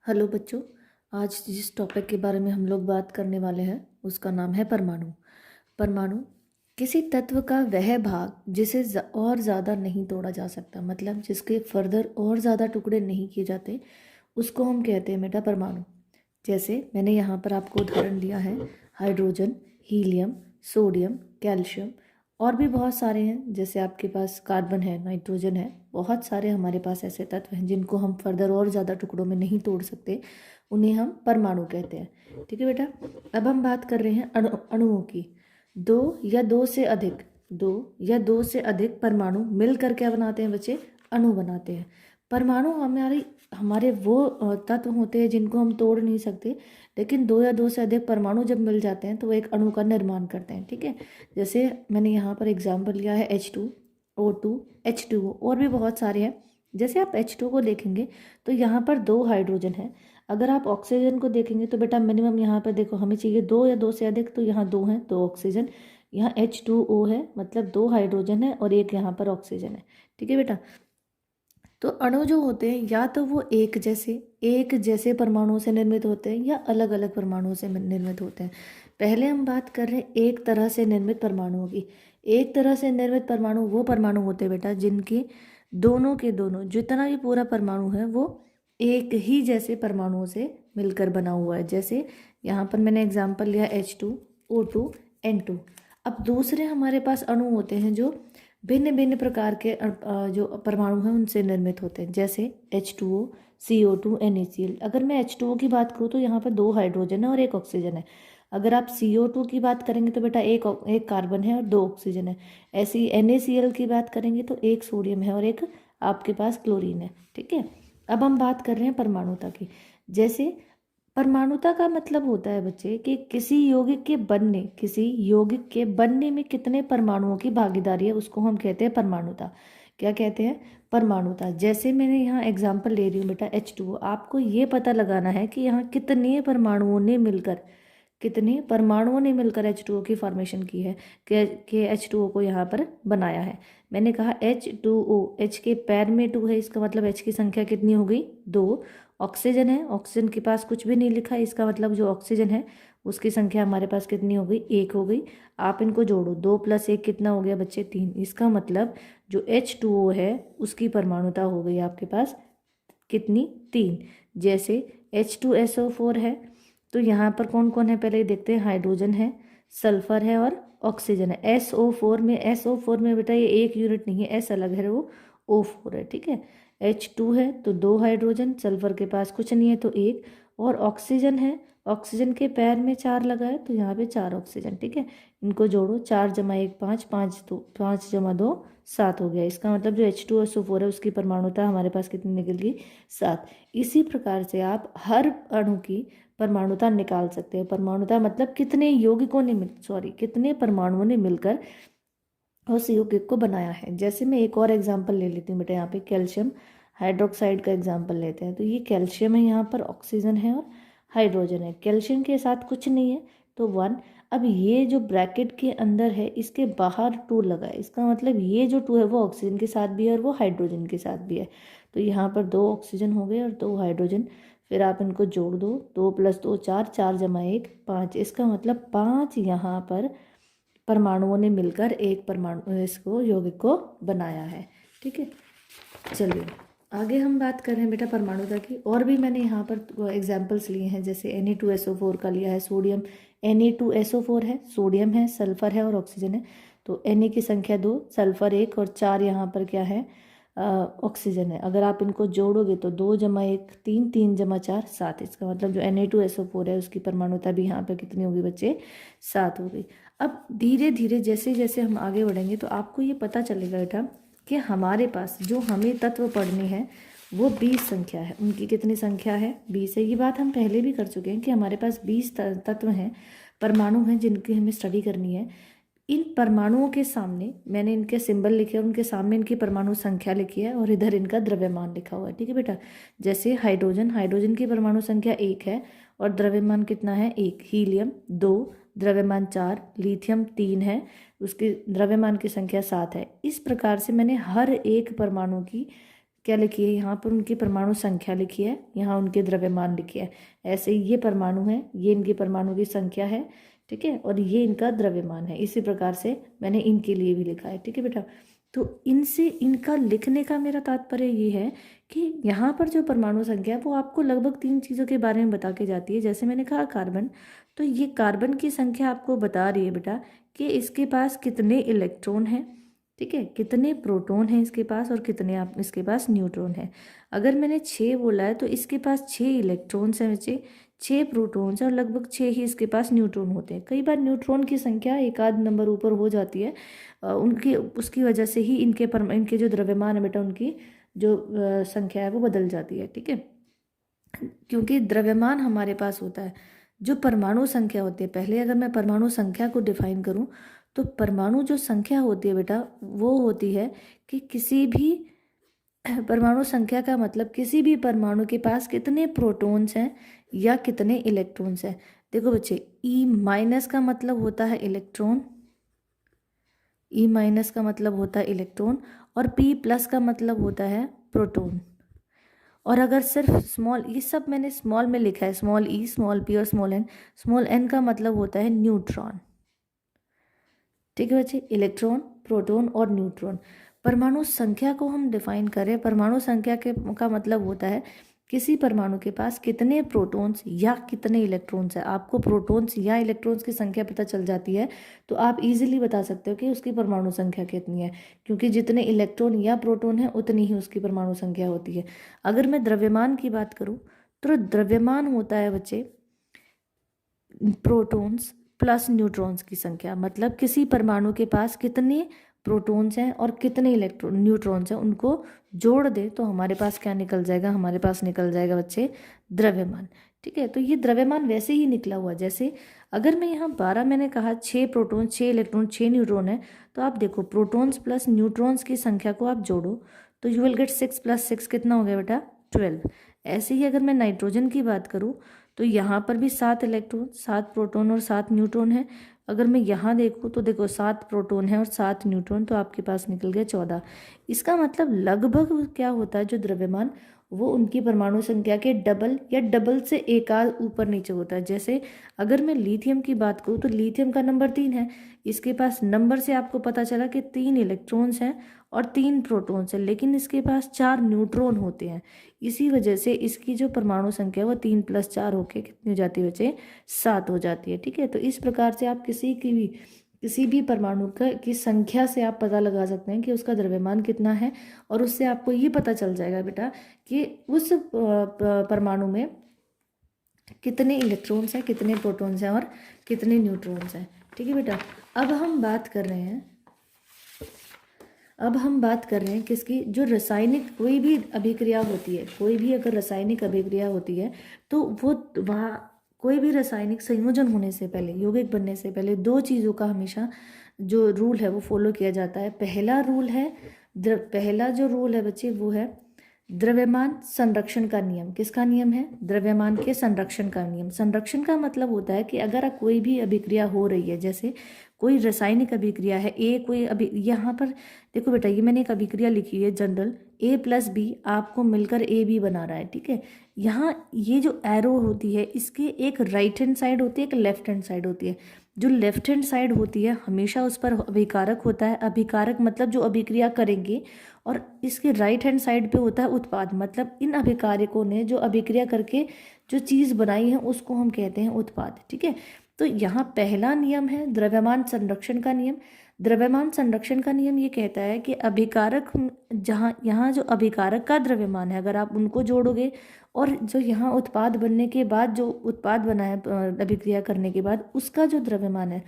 Hello बच्चों। आज जिस टॉपिक के बारे में हम लोग बात करने वाले हैं उसका नाम है परमाणु। परमाणु किसी तत्व का वह भाग जिसे और ज़्यादा नहीं तोड़ा जा सकता, मतलब जिसके फर्दर और ज़्यादा टुकड़े नहीं किए जाते, उसको हम कहते हैं बेटा परमाणु। जैसे मैंने यहाँ पर आपको उदाहरण दिया है हाइड्रोजन, हीलियम, सोडियम, कैल्शियम, और भी बहुत सारे हैं। जैसे आपके पास कार्बन है, नाइट्रोजन है, बहुत सारे हमारे पास ऐसे तत्व हैं जिनको हम फर्दर और ज़्यादा टुकड़ों में नहीं तोड़ सकते, उन्हें हम परमाणु कहते हैं। ठीक है बेटा। अब हम बात कर रहे हैं अणुओं की। दो या दो से अधिक परमाणु मिलकर क्या बनाते हैं बच्चे? अणु बनाते हैं। परमाणु हमारे वो तत्व होते हैं जिनको हम तोड़ नहीं सकते, लेकिन दो या दो से अधिक परमाणु जब मिल जाते हैं तो वो एक अणु का निर्माण करते हैं। ठीक है। जैसे मैंने यहाँ पर एग्जाम्पल लिया है H2O2, H2O, और भी बहुत सारे हैं। जैसे आप H2 को देखेंगे तो यहाँ पर दो हाइड्रोजन है। अगर आप ऑक्सीजन को देखेंगे तो बेटा मिनिमम यहाँ पर देखो, हमें चाहिए दो या दो से अधिक, तो यहाँ दो हैं, दो ऑक्सीजन। यहाँ H2O है, मतलब दो हाइड्रोजन है और एक यहाँ पर ऑक्सीजन है। ठीक है बेटा। तो अणु जो होते हैं या तो वो एक जैसे परमाणुओं से निर्मित होते हैं या अलग अलग परमाणुओं से निर्मित होते हैं। पहले हम बात कर रहे हैं एक तरह से निर्मित परमाणुओं की। एक तरह से निर्मित परमाणु वो परमाणु होते हैं बेटा जिनके दोनों के दोनों, जितना भी पूरा परमाणु है वो एक ही जैसे परमाणुओं से मिलकर बना हुआ है। जैसे यहाँ पर मैंने एग्जाम्पल लिया H2O2 N2। अब दूसरे हमारे पास अणु होते हैं जो भिन्न भिन्न प्रकार के जो परमाणु हैं उनसे निर्मित होते हैं। जैसे H2O, CO2, NaCl। अगर मैं H2O की बात करूँ तो यहाँ पर दो हाइड्रोजन है और एक ऑक्सीजन है। अगर आप CO2 की बात करेंगे तो बेटा एक कार्बन है और दो ऑक्सीजन है। ऐसे ही NaCl की बात करेंगे तो एक सोडियम है और एक आपके पास क्लोरीन है। ठीक है। अब हम बात कर रहे हैं परमाणुता की। जैसे परमाणुता का मतलब होता है बच्चे कि किसी यौगिक के बनने में कितने परमाणुओं की भागीदारी है, उसको हम कहते हैं परमाणुता। क्या कहते हैं? परमाणुता। जैसे मैंने यहाँ एग्जाम्पल ले रही हूँ बेटा H2O। आपको ये पता लगाना है कि यहाँ कितने परमाणुओं ने मिलकर H2O की फॉर्मेशन की है, कि H2O को यहाँ पर बनाया है। मैंने कहा H2O, H के पैर में 2 है, इसका मतलब H की संख्या कितनी हो गई? 2। ऑक्सीजन है, ऑक्सीजन के पास कुछ भी नहीं लिखा है, इसका मतलब जो ऑक्सीजन है उसकी संख्या हमारे पास कितनी हो गई? 1 हो गई। आप इनको जोड़ो, 2 + 1 कितना हो गया बच्चे? 3। इसका मतलब जो H2O है उसकी परमाणुता हो गई आपके पास कितनी? 3। जैसे H2SO4 है तो यहाँ पर कौन कौन है पहले देखते हैं। हाइड्रोजन है, सल्फर है और ऑक्सीजन है। SO4 में बेटा ये एक यूनिट नहीं है, S अलग है, वो O4 है। ठीक है। H2 है तो दो हाइड्रोजन, सल्फर के पास कुछ नहीं है तो एक, और ऑक्सीजन है, ऑक्सीजन के पैर में 4 लगा है तो यहाँ पे 4 ऑक्सीजन। ठीक है। इनको जोड़ो, 4 + 1 5, 5 + 2 7 हो गया। इसका मतलब जो H2SO4 है उसकी परमाणुता हमारे पास कितनी निकल गई? 7। इसी प्रकार से आप हर अणु की परमाणुता निकाल सकते हैं। परमाणुता मतलब कितने परमाणुओं ने मिलकर उस यौगिक को बनाया है। जैसे मैं एक और एग्जांपल ले लेती हूँ बेटा, यहाँ पे कैल्शियम हाइड्रोक्साइड का एग्जांपल लेते हैं। तो ये कैल्शियम है, यहाँ पर ऑक्सीजन है और हाइड्रोजन है। कैल्शियम के साथ कुछ नहीं है तो 1। अब ये जो ब्रैकेट के अंदर है इसके बाहर 2 लगा है, इसका मतलब ये जो 2 है वो ऑक्सीजन के साथ भी है और वो हाइड्रोजन के साथ भी है। तो यहाँ पर 2 ऑक्सीजन हो गए और 2 हाइड्रोजन। फिर आप इनको जोड़ दो, 2 + 2 4, 4 + 1 5। इसका मतलब 5 यहाँ पर परमाणुओं ने मिलकर एक परमाणु इसको यौगिक को बनाया है। ठीक है। चलिए आगे हम बात कर रहे हैं बेटा परमाणुता की। और भी मैंने यहाँ पर एग्जाम्पल्स लिए हैं। जैसे Na2SO4 का लिया है, सोडियम Na2SO4 है, सोडियम है, सल्फर है और ऑक्सीजन है। तो Na की संख्या 2, सल्फर 1 और 4 यहाँ पर क्या है? ऑक्सीजन है। अगर आप इनको जोड़ोगे तो 2 + 1 3, 3 + 4 7। इसका मतलब जो Na2SO4 है उसकी परमाणुता भी यहाँ पर कितनी होगी बच्चे? 7 हो गई। अब धीरे धीरे जैसे जैसे हम आगे बढ़ेंगे तो आपको ये पता चलेगा बेटा कि हमारे पास जो हमें तत्व पढ़ने हैं वो 20 संख्या है। उनकी कितनी संख्या है? 20 है। ये बात हम पहले भी कर चुके हैं कि हमारे पास 20 तत्व हैं, परमाणु हैं, जिनकी हमें स्टडी करनी है। इन परमाणुओं के सामने मैंने इनके सिंबल लिखे और उनके सामने इनकी परमाणु संख्या लिखी है और इधर इनका द्रव्यमान लिखा हुआ है। ठीक है बेटा। जैसे हाइड्रोजन की परमाणु संख्या 1 है और द्रव्यमान कितना है? 1। हीलियम 2, द्रव्यमान 4। लिथियम 3 है, उसकी द्रव्यमान की संख्या 7 है। इस प्रकार से मैंने हर एक परमाणु की क्या लिखी है, यहाँ पर उनकी परमाणु संख्या लिखी है, यहाँ उनके द्रव्यमान लिखी है। ऐसे ही ये परमाणु है, ये इनकी परमाणु की संख्या है, ठीक है, और ये इनका द्रव्यमान है। इसी प्रकार से मैंने इनके लिए भी लिखा है, ठीक है बेटा। तो इनसे इनका लिखने का मेरा तात्पर्य ये है कि यहाँ पर जो परमाणु संख्या है वो आपको लगभग 3 चीज़ों के बारे में बता के जाती है। जैसे मैंने कहा कार्बन, तो ये कार्बन की संख्या आपको बता रही है बेटा कि इसके पास कितने इलेक्ट्रॉन हैं, ठीक है, कितने प्रोटॉन हैं इसके पास और कितने आप इसके पास न्यूट्रॉन हैं। अगर मैंने 6 बोला है तो इसके पास 6 इलेक्ट्रॉन्स हैं बच्चे, 6 प्रोटॉन्स हैं और लगभग 6 ही इसके पास न्यूट्रॉन होते हैं। कई बार न्यूट्रॉन की संख्या एक आध नंबर ऊपर हो जाती है, उनकी उसकी वजह से ही इनके जो द्रव्यमान है बेटा, उनकी जो संख्या है वो बदल जाती है, ठीक है। क्योंकि द्रव्यमान हमारे पास होता है, जो परमाणु संख्या होती है, पहले अगर मैं परमाणु संख्या को डिफाइन करूं तो परमाणु जो संख्या होती है बेटा वो होती है कि किसी भी परमाणु संख्या का मतलब किसी भी परमाणु के पास कितने प्रोटॉन्स हैं या कितने इलेक्ट्रॉन्स हैं। देखो बच्चे, E- का मतलब होता है इलेक्ट्रॉन, E- का मतलब होता है इलेक्ट्रॉन और P+ का मतलब होता है प्रोटॉन। और अगर सिर्फ स्मॉल, ये सब मैंने स्मॉल में लिखा है, स्मॉल e, स्मॉल p और स्मॉल n का मतलब होता है न्यूट्रॉन, ठीक है बच्चे। इलेक्ट्रॉन, प्रोटॉन और न्यूट्रॉन। परमाणु संख्या को हम डिफाइन करें, परमाणु संख्या का मतलब होता है किसी परमाणु के पास कितने प्रोटॉन्स या कितने इलेक्ट्रॉन्स है। आपको प्रोटॉन्स या इलेक्ट्रॉन्स की संख्या पता चल जाती है तो आप इजीली बता सकते हो कि उसकी परमाणु संख्या कितनी है, क्योंकि जितने इलेक्ट्रॉन या प्रोटॉन है उतनी ही उसकी परमाणु संख्या होती है। अगर मैं द्रव्यमान की बात करूँ तो द्रव्यमान होता है बच्चे प्रोटॉन्स प्लस न्यूट्रॉन्स की संख्या, मतलब किसी परमाणु के पास कितने प्रोटॉन्स हैं और कितने न्यूट्रॉन्स हैं, उनको जोड़ दे तो हमारे पास क्या निकल जाएगा, हमारे पास निकल जाएगा बच्चे द्रव्यमान, ठीक है। तो ये द्रव्यमान वैसे ही निकला हुआ, जैसे अगर मैं यहाँ 12 मैंने कहा 6 प्रोटॉन 6 इलेक्ट्रॉन 6 न्यूट्रॉन है, तो आप देखो प्रोटॉन्स प्लस न्यूट्रॉन्स की संख्या को आप जोड़ो तो यू विल गेट 6 + 6 कितना हो गया बेटा 12। ऐसे ही अगर मैं नाइट्रोजन की बात करूँ तो यहाँ पर भी 7 इलेक्ट्रॉन 7 प्रोटॉन और 7 न्यूट्रॉन है। अगर मैं यहाँ देखूँ तो देखो 7 प्रोटॉन है और 7 न्यूट्रॉन, तो आपके पास निकल गया 14। इसका मतलब लगभग क्या होता है, जो द्रव्यमान वो उनकी परमाणु संख्या के डबल या डबल से एक आध ऊपर नीचे होता है। जैसे अगर मैं लिथियम की बात करूँ तो लिथियम का नंबर 3 है, इसके पास नंबर से आपको पता चला कि 3 इलेक्ट्रॉन्स हैं और 3 प्रोटॉन्स हैं, लेकिन इसके पास 4 न्यूट्रॉन होते हैं। इसी वजह से इसकी जो परमाणु संख्या है वो 3 + 4 होके कितनी हो जाती है बच्चे 7 हो जाती है, ठीक है। तो इस प्रकार से आप किसी भी परमाणु की संख्या से आप पता लगा सकते हैं कि उसका द्रव्यमान कितना है, और उससे आपको ये पता चल जाएगा बेटा कि उस परमाणु में कितने इलेक्ट्रॉन्स हैं, कितने प्रोटॉन्स हैं और कितने न्यूट्रॉन्स हैं, ठीक है बेटा। अब हम बात कर रहे हैं किसकी, जो रासायनिक कोई भी अभिक्रिया होती है, कोई भी अगर रासायनिक अभिक्रिया होती है तो वो वहाँ कोई भी रासायनिक संयोजन होने से पहले, यौगिक बनने से पहले 2 चीज़ों का हमेशा जो रूल है वो फॉलो किया जाता है। पहला जो रूल है बच्चे वो है द्रव्यमान संरक्षण का नियम। किसका नियम है, द्रव्यमान के संरक्षण का नियम। संरक्षण का मतलब होता है कि अगर कोई भी अभिक्रिया हो रही है, जैसे कोई रासायनिक अभिक्रिया है यहाँ पर देखो बेटा, ये मैंने एक अभिक्रिया लिखी है जनरल, A + B आपको मिलकर AB बना रहा है, ठीक है। यहाँ ये जो एरो होती है इसकी एक राइट हैंड साइड होती है, एक लेफ्ट हैंड साइड होती है। जो लेफ्ट हैंड साइड होती है हमेशा उस पर अभिकारक होता है, अभिकारक मतलब जो अभिक्रिया करेंगे, और इसके राइट हैंड साइड पे होता है उत्पाद, मतलब इन अभिकारकों ने जो अभिक्रिया करके जो चीज़ बनाई है उसको हम कहते हैं उत्पाद, ठीक है। तो यहाँ पहला नियम है द्रव्यमान संरक्षण का नियम। द्रव्यमान संरक्षण का नियम ये कहता है कि अभिकारक यहाँ जो अभिकारक का द्रव्यमान है, अगर आप उनको जोड़ोगे और जो यहाँ उत्पाद बनने के बाद जो उत्पाद बना है अभिक्रिया करने के बाद उसका जो द्रव्यमान है,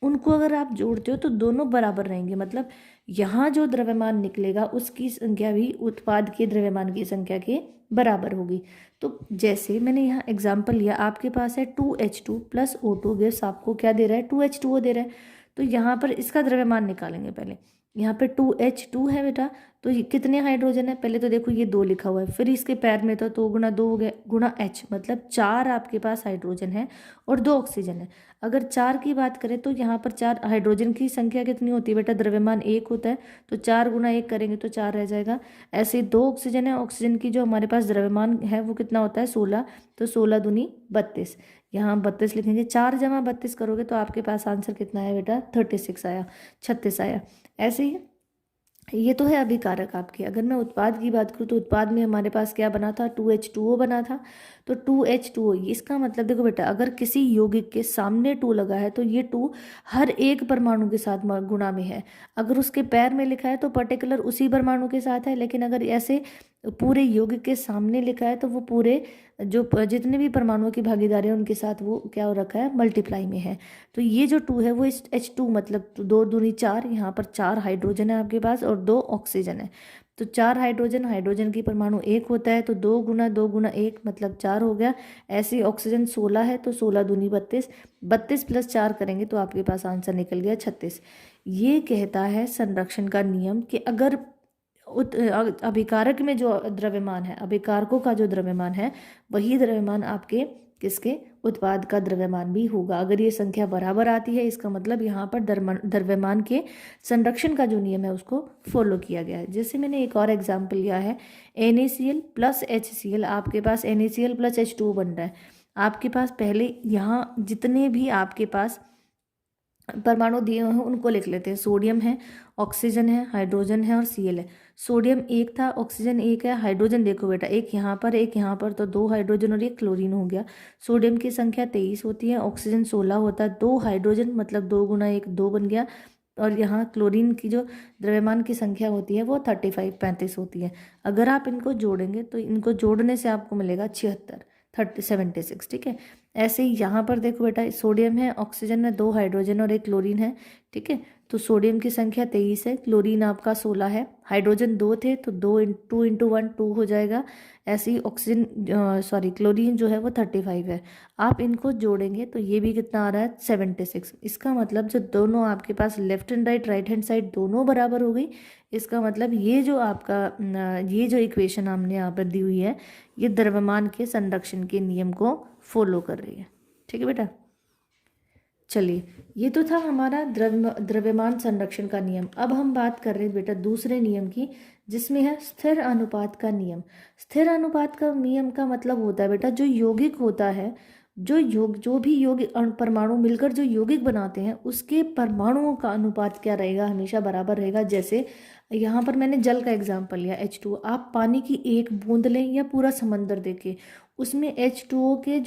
उनको अगर आप जोड़ते हो तो दोनों बराबर रहेंगे। मतलब यहाँ जो द्रव्यमान निकलेगा उसकी संख्या भी उत्पाद के द्रव्यमान की संख्या के बराबर होगी। तो जैसे मैंने यहाँ एग्जाम्पल लिया, आपके पास है 2H2 + O2 गैस, आपको क्या दे रहा है 2H2O दे रहा है। तो यहाँ पर इसका द्रव्यमान निकालेंगे पहले। यहाँ पे 2H2 है बेटा, तो ये कितने हाइड्रोजन है, पहले तो देखो ये 2 लिखा हुआ है, फिर इसके पैर में तो 2 गुना 2 हो गया गुना H, मतलब 4 आपके पास हाइड्रोजन है और 2 ऑक्सीजन है। अगर 4 की बात करें तो यहाँ पर 4 हाइड्रोजन की संख्या कितनी होती है बेटा, द्रव्यमान 1 होता है, तो 4 गुना 1 करेंगे तो 4 रह जाएगा। ऐसे 2 ऑक्सीजन है, ऑक्सीजन की जो हमारे पास द्रव्यमान है वो कितना होता है 16, तो 16 दूनी 32, यहाँ 32 लिखेंगे, 4 जमा 32 करोगे तो आपके पास आंसर कितना है बेटा 36 आया, 36 आया। ऐसे ही ये तो है अभिकारक आपके। अगर मैं उत्पाद की बात करूँ तो उत्पाद में हमारे पास क्या बना था, 2H2O बना था। तो 2H2O, इसका मतलब देखो बेटा, अगर किसी यौगिक के सामने 2 लगा है तो ये 2 हर एक परमाणु के साथ गुणा में है। अगर उसके पैर में लिखा है तो पर्टिकुलर उसी परमाणु के साथ है, लेकिन अगर ऐसे पूरे यौगिक के सामने लिखा है तो वो पूरे जो जितने भी परमाणुओं की भागीदारी है उनके साथ वो क्या हो रखा है, मल्टीप्लाई में है। तो ये जो 2 है वो इस H2 मतलब 2 दूनी 4, यहाँ पर 4 हाइड्रोजन है आपके पास और 2 ऑक्सीजन है। तो 4 हाइड्रोजन, हाइड्रोजन की परमाणु 1 होता है, तो 2 गुना 2 गुना 1 मतलब 4 हो गया। ऐसे ऑक्सीजन 16 है, तो 16 दूनी 32, 32 प्लस 4 करेंगे तो आपके पास आंसर निकल गया 36। ये कहता है संरक्षण का नियम कि अगर अभिकारक में जो द्रव्यमान है, अभिकारकों का जो द्रव्यमान है वही द्रव्यमान आपके किसके उत्पाद का द्रव्यमान भी होगा। अगर ये संख्या बराबर आती है इसका मतलब यहाँ पर द्रव्यमान के संरक्षण का जो नियम है उसको फॉलो किया गया है। जैसे मैंने एक और एग्जाम्पल लिया है, NaCl प्लस HCl, आपके पास NaCl प्लस H2O बन रहा है। आपके पास पहले यहाँ जितने भी आपके पास परमाणु दिए हुए हैं उनको लिख लेते हैं। सोडियम है, ऑक्सीजन है, हाइड्रोजन है और Cl है। सोडियम 1 था, ऑक्सीजन 1 है, हाइड्रोजन देखो बेटा एक यहाँ पर एक यहाँ पर, तो 2 हाइड्रोजन और 1 क्लोरीन हो गया। सोडियम की संख्या 23 होती है, ऑक्सीजन 16 होता है, 2 हाइड्रोजन मतलब 2 गुना 1 2 बन गया। और यहाँ क्लोरीन की जो द्रव्यमान की संख्या होती है वो 35 होती है। अगर आप इनको जोड़ेंगे तो इनको जोड़ने से आपको मिलेगा 76, ठीक है। ऐसे ही यहाँ पर देखो बेटा, सोडियम है, ऑक्सीजन है, 2 हाइड्रोजन और 1 क्लोरीन है, ठीक है। तो सोडियम की संख्या 23 है, क्लोरीन आपका 16 है, हाइड्रोजन 2 थे तो 2 इंटू 1 2 हो जाएगा। ऐसे ही ऑक्सीजन क्लोरीन जो है वो 35 है। आप इनको जोड़ेंगे तो ये भी कितना आ रहा है 76। इसका मतलब जो दोनों आपके पास left and right hand side दोनों बराबर हो गई। इसका मतलब ये जो आपका ये जो इक्वेशन हमने यहाँ पर दी हुई है ये द्रव्यमान के संरक्षण के नियम को फॉलो कर रही है, ठीक है बेटा। चलिए, ये तो था हमारा द्रव्यमान संरक्षण का नियम। अब हम बात कर रहे हैं बेटा दूसरे नियम की, जिसमें है स्थिर अनुपात का नियम। स्थिर अनुपात का नियम का मतलब होता है बेटा, जो यौगिक होता है, जो भी यौगिक परमाणु मिलकर जो यौगिक बनाते हैं उसके परमाणुओं का अनुपात क्या रहेगा, हमेशा बराबर रहेगा। जैसे यहाँ पर मैंने जल का एग्जाम्पल लिया H2O, आप पानी की एक बूंद लें या पूरा समंदर देखें, उसमें H2O के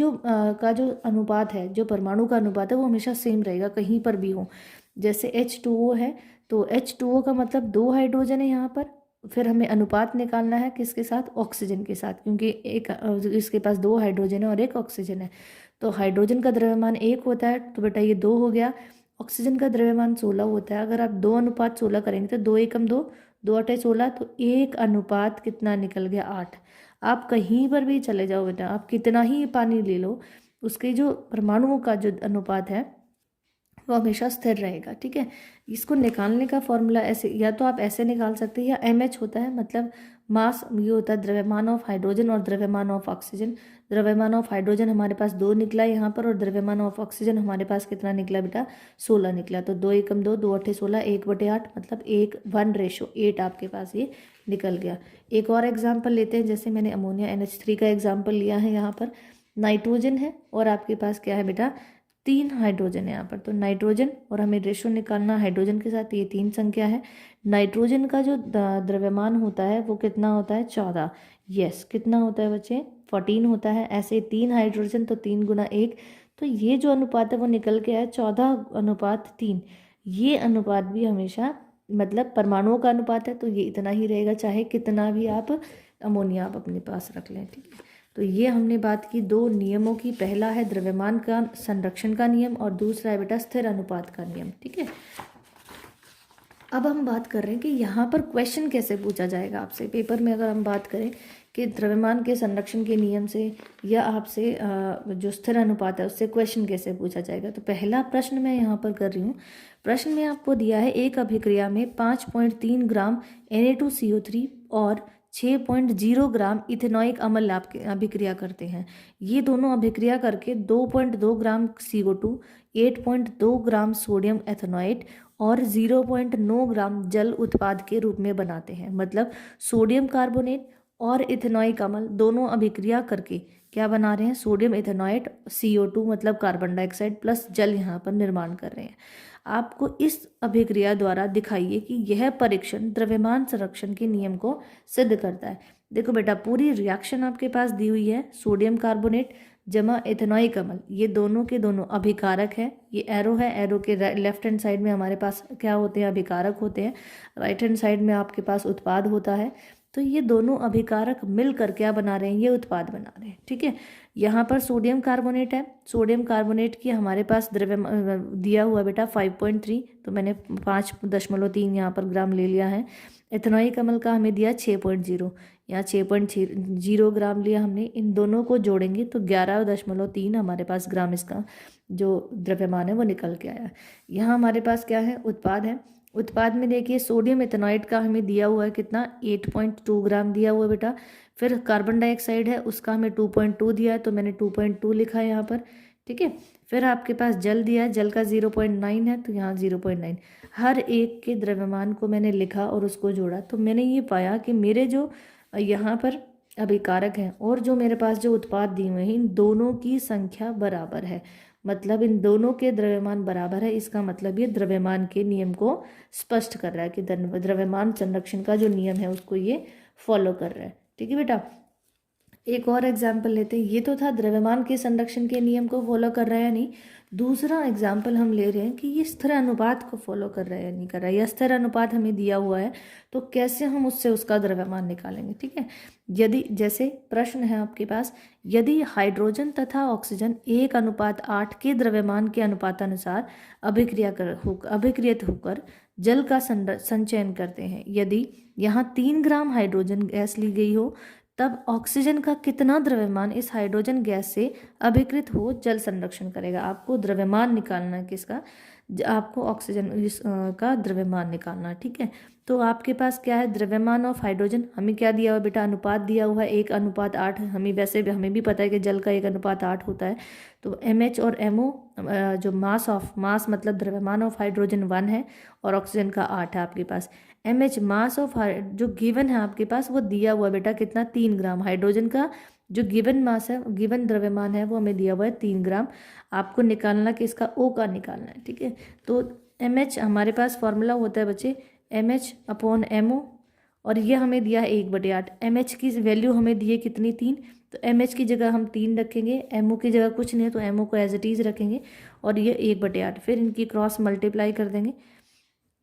का जो अनुपात है, जो परमाणु का अनुपात है वो हमेशा सेम रहेगा कहीं पर भी हो। जैसे H2O है तो H2O का मतलब 2 हाइड्रोजन है यहाँ पर, फिर हमें अनुपात निकालना है किसके साथ, ऑक्सीजन के साथ, क्योंकि एक इसके पास 2 हाइड्रोजन है और 1 ऑक्सीजन है। तो हाइड्रोजन का द्रव्यमान 1 होता है तो बेटा ये 2 हो गया। ऑक्सीजन का द्रव्यमान 16 होता है। अगर आप 2 अनुपात 16 करेंगे तो 2 एकम 2, 2 अठे 16, तो 1 अनुपात कितना निकल गया 8। आप कहीं पर भी चले जाओ बेटा, आप कितना ही पानी ले लो, उसके जो परमाणुओं का जो अनुपात है वो हमेशा स्थिर रहेगा, ठीक है। इसको निकालने का फॉर्मूला ऐसे, या तो आप ऐसे निकाल सकते हैं, या MH होता है, मतलब मास, ये होता है द्रव्यमान ऑफ हाइड्रोजन और द्रव्यमान ऑफ ऑक्सीजन। द्रव्यमान ऑफ हाइड्रोजन हमारे पास 2 निकला यहाँ पर, और द्रव्यमान ऑफ ऑक्सीजन हमारे पास कितना निकला बेटा 16 निकला। तो 2 एकम 2, 2 अठे 16, 1/8 मतलब 1:8 आपके पास ये निकल गया। एक और एग्जाम्पल लेते हैं, जैसे मैंने अमोनिया NH3 का एग्जाम्पल लिया है। यहाँ पर नाइट्रोजन है और आपके पास क्या है बेटा 3 हाइड्रोजन है यहाँ पर। तो नाइट्रोजन, और हमें रेशो निकालना हाइड्रोजन के साथ, ये 3 संख्या है। नाइट्रोजन का जो द्रव्यमान होता है वो कितना होता है 14। यस, कितना होता है बच्चे 14 होता है। ऐसे 3 हाइड्रोजन तो 3 गुना 1, तो ये जो अनुपात है वो निकल के आया 14:3। ये अनुपात भी हमेशा मतलब परमाणुओं का अनुपात है तो ये इतना ही रहेगा, चाहे कितना भी आप अमोनिया आप अपने पास रख लें, ठीक है। तो ये हमने बात की 2 नियमों की। पहला है द्रव्यमान का संरक्षण का नियम और दूसरा है बेटा स्थिर अनुपात का नियम, ठीक है। अब हम बात कर रहे हैं कि यहाँ पर क्वेश्चन कैसे पूछा जाएगा आपसे पेपर में। अगर हम बात करें कि द्रव्यमान के संरक्षण के नियम से या आपसे जो स्थिर अनुपात है उससे क्वेश्चन कैसे पूछा जाएगा। तो पहला प्रश्न मैं यहाँ पर कर रही हूँ। प्रश्न में आपको दिया है एक अभिक्रिया में 5.3 ग्राम Na2CO3 और 6.0 ग्राम इथेनॉइक अम्ल अभिक्रिया करते हैं। ये दोनों अभिक्रिया करके 2.2 ग्राम CO2, 8.2 ग्राम सोडियम एथेनॉइट और 0.9 ग्राम जल उत्पाद के रूप में बनाते हैं। मतलब सोडियम कार्बोनेट और इथेनॉइक अम्ल दोनों अभिक्रिया करके क्या बना रहे हैं, सोडियम इथेनॉइट CO2 मतलब कार्बन डाइऑक्साइड प्लस जल यहाँ पर निर्माण कर रहे हैं। आपको इस अभिक्रिया द्वारा दिखाइए कि यह परीक्षण द्रव्यमान संरक्षण के नियम को सिद्ध करता है। देखो बेटा, पूरी रिएक्शन आपके पास दी हुई है। सोडियम कार्बोनेट जमा इथेनॉइक अम्ल, ये दोनों के दोनों अभिकारक है। ये एरो है, एरो के लेफ्ट हैंड साइड में हमारे पास क्या होते हैं, अभिकारक होते हैं। राइट हैंड साइड में आपके पास उत्पाद होता है। तो ये दोनों अभिकारक मिलकर क्या बना रहे हैं, ये उत्पाद बना रहे हैं। ठीक है, यहाँ पर सोडियम कार्बोनेट है। सोडियम कार्बोनेट की हमारे पास द्रव्य दिया हुआ बेटा 5.3, तो मैंने 5.3 यहाँ पर ग्राम ले लिया है। इथेनॉइक अम्ल का हमें दिया 6.0, यहाँ 6.0 ग्राम लिया हमने। इन दोनों को जोड़ेंगे तो 11.3 हमारे पास ग्राम इसका जो द्रव्यमान है वो निकल के आया। यहाँ हमारे पास क्या है, उत्पाद है। उत्पाद में देखिए सोडियम इथेनॉइट का हमें दिया हुआ है कितना, 8.2 ग्राम दिया हुआ है बेटा। फिर कार्बन डाइऑक्साइड है, उसका हमें 2.2 दिया है, तो मैंने 2.2 लिखा है यहाँ पर। ठीक है, फिर आपके पास जल दिया है, जल का 0.9 है, तो यहाँ 0.9। हर एक के द्रव्यमान को मैंने लिखा और उसको जोड़ा, तो मैंने ये पाया कि मेरे जो यहाँ पर अभिकारक हैं और जो मेरे पास जो उत्पाद दिए हुए हैं, इन दोनों की संख्या बराबर है। मतलब इन दोनों के द्रव्यमान बराबर है। इसका मतलब ये द्रव्यमान के नियम को स्पष्ट कर रहा है कि द्रव्यमान संरक्षण का जो नियम है उसको ये फॉलो कर रहा है। ठीक है बेटा, एक और एग्जाम्पल लेते हैं। ये तो था द्रव्यमान के संरक्षण के नियम को फॉलो कर रहा है या नहीं। दूसरा एग्जाम्पल हम ले रहे हैं कि ये स्थिर अनुपात को फॉलो कर रहा है या नहीं कर रहा है। या स्थिर अनुपात हमें दिया हुआ है तो कैसे हम उससे उसका द्रव्यमान निकालेंगे। ठीक है, यदि जैसे प्रश्न है आपके पास, यदि हाइड्रोजन तथा ऑक्सीजन 1:8 के द्रव्यमान के अनुपातानुसार अभिक्रियत होकर जल का संचयन करते हैं, यदि यहाँ 3 ग्राम हाइड्रोजन गैस ली गई हो, तब ऑक्सीजन का कितना द्रव्यमान इस हाइड्रोजन गैस से अभिकृत हो जल संरक्षण करेगा। आपको द्रव्यमान निकालना है किसका, आपको ऑक्सीजन का द्रव्यमान निकालना है। ठीक है, तो आपके पास क्या है, द्रव्यमान ऑफ हाइड्रोजन हमें क्या दिया हुआ बेटा, अनुपात दिया हुआ है 1:8। हमें वैसे भी हमें भी पता है कि जल का 1:8 होता है। तो MH और MO जो मास मतलब द्रव्यमान ऑफ हाइड्रोजन 1 है और ऑक्सीजन का 8 है आपके पास। MH मास ऑफ जो गिवन है आपके पास वो दिया हुआ बेटा कितना, 3 ग्राम। हाइड्रोजन का जो गिवन मास है, गिवन द्रव्यमान है वो हमें दिया हुआ है 3 ग्राम। आपको निकालना कि इसका O का निकालना है। ठीक है, तो MH हमारे पास फॉर्मूला होता है बच्चे MH/MO और ये हमें दिया है 1/8। MH की वैल्यू हमें दी है कितनी, 3। तो MH की जगह हम 3 रखेंगे, MO की जगह कुछ नहीं है तो MO को एज इट इज़ रखेंगे और ये 1/8। फिर इनकी क्रॉस मल्टीप्लाई कर देंगे।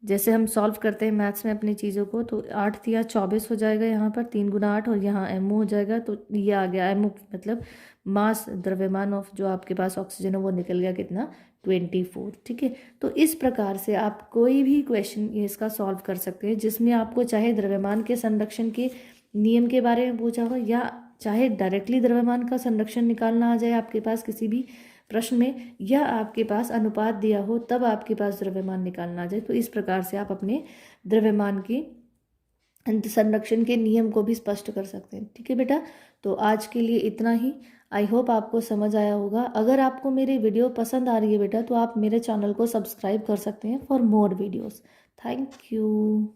जैसे हम सॉल्व करते हैं मैथ्स में अपनी चीज़ों को, तो 8 तिया 24 हो जाएगा, यहाँ पर 3 × 8 और यहाँ MO हो जाएगा। तो ये आ गया MO मतलब मास द्रव्यमान ऑफ जो आपके पास ऑक्सीजन है वो निकल गया कितना, 24। ठीक है, तो इस प्रकार से आप कोई भी क्वेश्चन इसका सॉल्व कर सकते हैं जिसमें आपको चाहे द्रव्यमान के संरक्षण के नियम के बारे में पूछा हो या चाहे डायरेक्टली द्रव्यमान का संरक्षण निकालना आ जाए आपके पास किसी भी प्रश्न में, या आपके पास अनुपात दिया हो तब आपके पास द्रव्यमान निकालना आ जाए। तो इस प्रकार से आप अपने द्रव्यमान के संरक्षण के नियम को भी स्पष्ट कर सकते हैं। ठीक है बेटा, तो आज के लिए इतना ही। आई होप आपको समझ आया होगा। अगर आपको मेरी वीडियो पसंद आ रही है बेटा तो आप मेरे चैनल को सब्सक्राइब कर सकते हैं for more videos. Thank you.